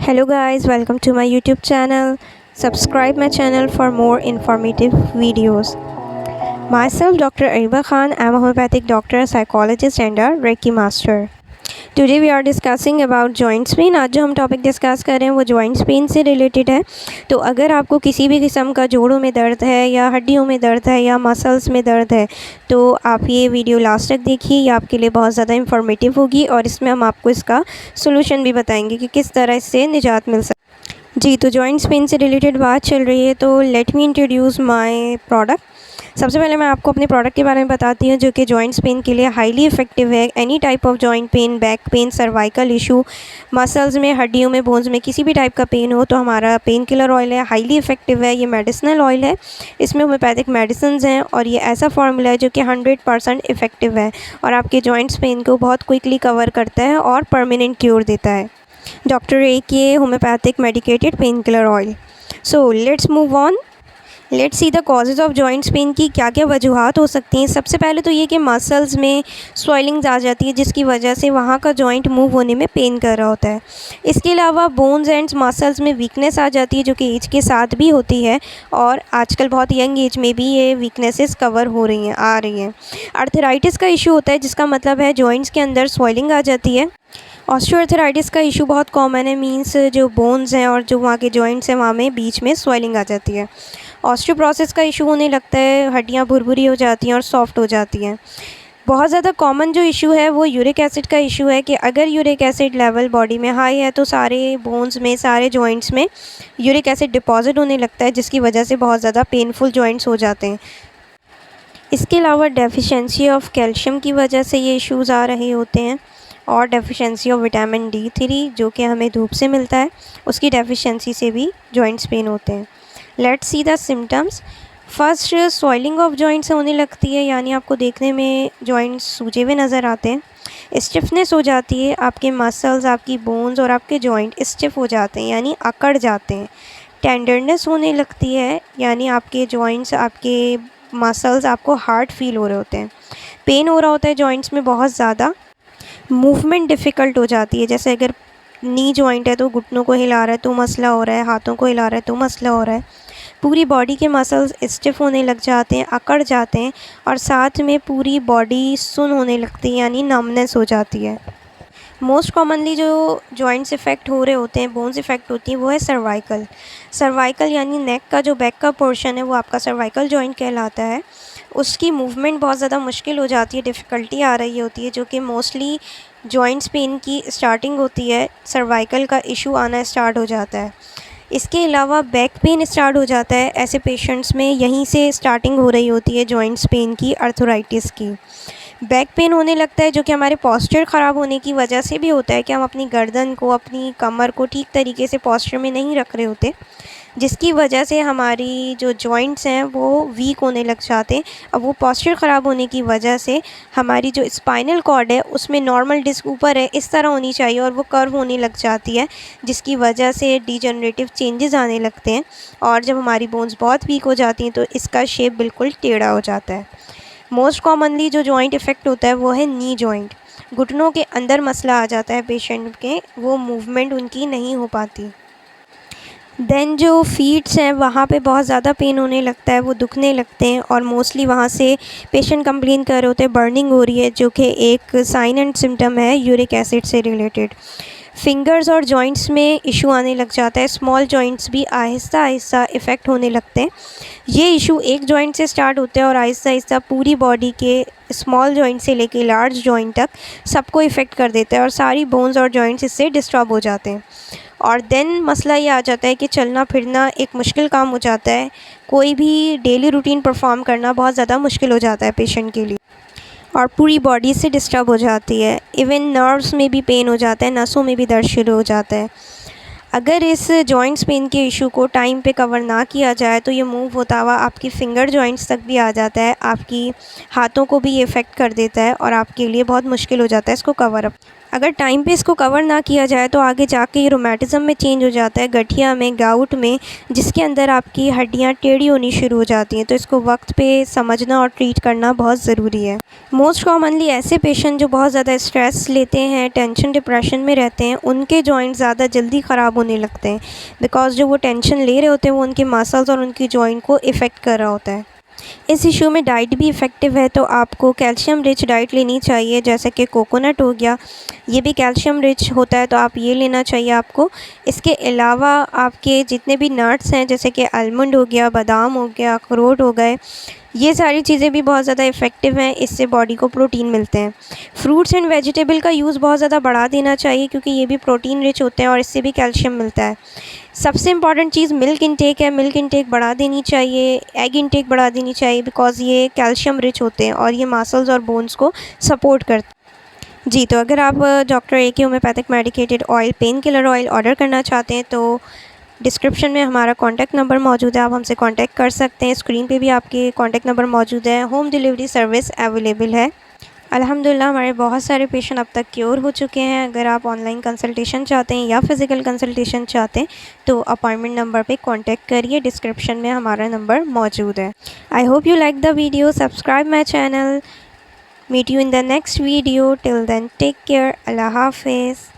Hello guys, welcome to my YouTube channel. Subscribe my channel for more informative videos. Myself Dr. Ariba Khan. I am a homeopathic doctor, psychologist and a Reiki master. Today we are discussing about joints pain. आज जो हम topic discuss कर रहे हैं वो joints pain से related है। तो अगर आपको किसी भी किस्म का जोड़ों में दर्द है या हड्डियों में दर्द है या मसल्स में दर्द है तो आप ये वीडियो लास्ट तक देखिए। ये आपके लिए बहुत ज़्यादा इंफॉर्मेटिव होगी और इसमें हम आपको इसका सोल्यूशन भी बताएंगे कि किस तरह इससे निजात मिल सकती है। जी, तो जॉइंट्स पेन से रिलेटेड बात चल रही है तो let me introduce my product. सबसे पहले मैं आपको अपने प्रोडक्ट के बारे में बताती हूँ जो कि जॉइंट्स पेन के लिए हाईली इफ़ेक्टिव है। Any type of joint pain, back pain, cervical issue, muscles में, हड्डियों में, बोन्स में किसी भी टाइप का पेन हो तो हमारा पेन किलर ऑयल है, हाईली इफ़ेक्टिव है। ये मेडिसिनल ऑयल है, इसमें होम्योपैथिक मेडिसिन हैं और ये ऐसा फार्मूला है जो कि 100% इफ़ेक्टिव है और आपके जॉइंट्स पेन को बहुत क्विकली कवर करता है और परमानेंट क्योर देता है। डॉक्टर ए के homeopathic medicated pain killer oil. So let's move on. Let's see the causes of joints pain की क्या क्या वजूहत हो सकती हैं। सबसे पहले तो ये कि मसल्स में स्वेलिंग्स आ जाती है जिसकी वजह से वहाँ का जॉइंट मूव होने में पेन कर रहा होता है। इसके अलावा बोन्स एंड मसल्स में वीकनेस आ जाती है जो कि एज के साथ भी होती है और आजकल बहुत यंग एज में भी ये वीकनेसेस कवर हो रही हैं, आ रही हैं। आर्थराइटिस का इशू होता है जिसका मतलब है जॉइंट्स के अंदर स्वेलिंग आ जाती है। ऑस्टियोआर्थराइटिस का इशू बहुत कॉमन है, मींस जो बोन्स हैं और जो वहाँ के जॉइंट्स हैं वहाँ में बीच में स्वेलिंग आ जाती है। ऑस्टियोप्रोसिस का इशू होने लगता है, हड्डियाँ भुरभुरी हो जाती हैं और सॉफ्ट हो जाती हैं। बहुत ज़्यादा कॉमन जो इशू है वो यूरिक एसिड का इशू है कि अगर यूरिक एसिड लेवल बॉडी में हाई है तो सारे बोन्स में, सारे जॉइंट्स में यूरिक एसिड डिपॉजिट होने लगता है जिसकी वजह से बहुत ज़्यादा पेनफुल जॉइंट्स हो जाते हैं। इसके अलावा डेफिशिएंसी ऑफ कैल्शियम की वजह से ये इश्यूज़ आ रहे होते हैं और डेफिशिएंसी ऑफ विटामिन D3 जो कि हमें धूप से मिलता है, उसकी डेफिशिएंसी से भी जॉइंट्स पेन होते हैं। Let's see the symptoms. First, swelling of joints होने लगती है, यानी आपको देखने में जॉइंट्स सूजे हुए नज़र आते हैं। स्टिफनेस हो जाती है, आपके मसल्स, आपकी बोन्स और आपके जॉइंट स्टिफ हो जाते हैं यानी अकड़ जाते हैं। टेंडरनेस होने लगती है, यानी आपके जॉइंट्स, आपके मसल्स आपको हार्ड फील हो रहे होते हैं। पेन हो रहा होता है जॉइंट्स में बहुत ज़्यादा। मूवमेंट डिफ़िकल्ट हो जाती है, जैसे अगर नी जॉइंट है तो घुटनों को हिला रहा है तो मसला हो रहा है, हाथों को हिला रहा है तो मसला हो रहा है। पूरी बॉडी के मसल्स स्टिफ होने लग जाते हैं, अकड़ जाते हैं और साथ में पूरी बॉडी सुन्न होने लगती है यानी नमनेस हो जाती है। मोस्ट कॉमनली जो जॉइंट्स इफ़ेक्ट हो रहे होते हैं, बोन्स इफ़ेक्ट होती हैं, वो है सर्वाइकल। सर्वाइकल यानी नेक का जो बैक का पोर्शन है वो आपका सर्वाइकल जॉइंट कहलाता है। उसकी मूवमेंट बहुत ज़्यादा मुश्किल हो जाती है, डिफ़िकल्टी आ रही होती है जो कि मोस्टली जॉइंट्स पेन की स्टार्टिंग होती है, सर्वाइकल का इशू आना स्टार्ट हो जाता है। इसके अलावा बैक पेन स्टार्ट हो जाता है ऐसे पेशेंट्स में, यहीं से स्टार्टिंग हो रही होती है जॉइंट्स पेन की, आर्थराइटिस की। बैक पेन होने लगता है जो कि हमारे पॉस्चर ख़राब होने की वजह से भी होता है कि हम अपनी गर्दन को, अपनी कमर को ठीक तरीके से पॉस्चर में नहीं रख रहे होते, जिसकी वजह से हमारी जो जॉइंट्स हैं वो वीक होने लग जाते हैं। अब वो पॉस्चर ख़राब होने की वजह से हमारी जो स्पाइनल कॉर्ड है उसमें नॉर्मल डिस्क ऊपर है इस तरह होनी चाहिए और वो कर्व होने लग जाती है, जिसकी वजह से डीजनरेटिव चेंजेस आने लगते हैं और जब हमारी बोन्स बहुत वीक हो जाती हैं तो इसका शेप बिल्कुल टेढ़ा हो जाता है। मोस्ट कॉमनली जो जॉइंट इफ़ेक्ट होता है वो है नी जॉइंट। घुटनों के अंदर मसला आ जाता है पेशेंट के, वो मूवमेंट उनकी नहीं हो पाती। देन जो फीट्स हैं वहाँ पे बहुत ज़्यादा पेन होने लगता है, वो दुखने लगते हैं और मोस्टली वहाँ से पेशेंट कंप्लेन कर रहे होते हैं बर्निंग हो रही है जो कि एक साइन एंड सिम्टम है यूरिक एसिड से रिलेटेड। फिंगर्स और जॉइंट्स में इशू आने लग जाता है, स्मॉल जॉइंट्स भी आहिस्ता आहिस्ता इफ़ेक्ट होने लगते हैं। ये इशू एक जॉइंट से स्टार्ट होता है और आहिस्ता आहिस्ता पूरी बॉडी के स्मॉल जॉइंट से लेके लार्ज जॉइंट तक सबको इफ़ेक्ट कर देता है और सारी बोन्स और जॉइंट्स इससे डिस्टर्ब हो जाते हैं। और देन मसला ये आ जाता है कि चलना फिरना एक मुश्किल काम हो जाता है, कोई भी डेली रूटीन परफॉर्म करना बहुत ज़्यादा मुश्किल हो जाता है पेशेंट के लिए और पूरी बॉडी से डिस्टर्ब हो जाती है। इवन नर्व्स में भी पेन हो जाता है, नसों में भी दर्द शुरू हो जाता है। अगर इस जॉइंट्स पेन के इशू को टाइम पे कवर ना किया जाए तो ये मूव होता हुआ आपकी फिंगर जॉइंट्स तक भी आ जाता है, आपकी हाथों को भी ये इफ़ेक्ट कर देता है और आपके लिए बहुत मुश्किल हो जाता है इसको कवर अप। अगर टाइम पे इसको कवर ना किया जाए तो आगे जाके ये रोमेटिज़म में चेंज हो जाता है, गठिया में, गाउट में, जिसके अंदर आपकी हड्डियाँ टेढ़ी होनी शुरू हो जाती हैं। तो इसको वक्त पे समझना और ट्रीट करना बहुत ज़रूरी है। मोस्ट कॉमनली ऐसे पेशेंट जो बहुत ज़्यादा स्ट्रेस लेते हैं, टेंशन डिप्रेशन में रहते हैं, उनके जॉइंट ज़्यादा जल्दी ख़राब होने लगते हैं, बिकॉज़ जो वो टेंशन ले रहे होते हैं वो उनके मसल्स और उनकी जॉइंट को इफ़ेक्ट कर रहा होता है। इस इशू में डाइट भी इफ़ेक्टिव है, तो आपको कैल्शियम रिच डाइट लेनी चाहिए, जैसे कि कोकोनट हो गया, ये भी कैल्शियम रिच होता है, तो आप ये लेना चाहिए आपको। इसके अलावा आपके जितने भी नट्स हैं, जैसे कि आलमंड हो गया, बादाम हो गया, अखरोट हो गए, ये सारी चीज़ें भी बहुत ज़्यादा इफ़ेक्टिव हैं, इससे बॉडी को प्रोटीन मिलते हैं। फ्रूट्स एंड वेजिटेबल का यूज़ बहुत ज़्यादा बढ़ा देना चाहिए, क्योंकि ये भी प्रोटीन रिच होते हैं और इससे भी कैल्शियम मिलता है। सबसे इम्पॉर्टेंट चीज़ मिल्क इंटेक है, मिल्क इंटेक बढ़ा देनी चाहिए, एग इंटेक बढ़ा देनी चाहिए, बिकॉज़ ये कैल्शियम रिच होते हैं और ये मसल्स और बोन्स को सपोर्ट करते हैं। जी, तो अगर आप डॉक्टर ए के homeopathic medicated oil, pain killer oil order करना चाहते हैं तो डिस्क्रिप्शन में हमारा कॉन्टैक्ट नंबर मौजूद है, आप हमसे कॉन्टैक्ट कर सकते हैं। स्क्रीन पे भी आपके कॉन्टैक्ट नंबर मौजूद है। होम डिलीवरी सर्विस अवेलेबल है। अल्हम्दुलिल्लाह हमारे बहुत सारे पेशेंट अब तक क्योर हो चुके हैं। अगर आप ऑनलाइन कंसल्टेशन चाहते हैं या फिज़िकल कंसल्टेशन चाहते हैं तो अपॉइंटमेंट नंबर पे कांटेक्ट करिए, डिस्क्रिप्शन में हमारा नंबर मौजूद है। I hope you like the video, subscribe my channel, meet you in the next video, till then take care, अल्लाह हाफिज़।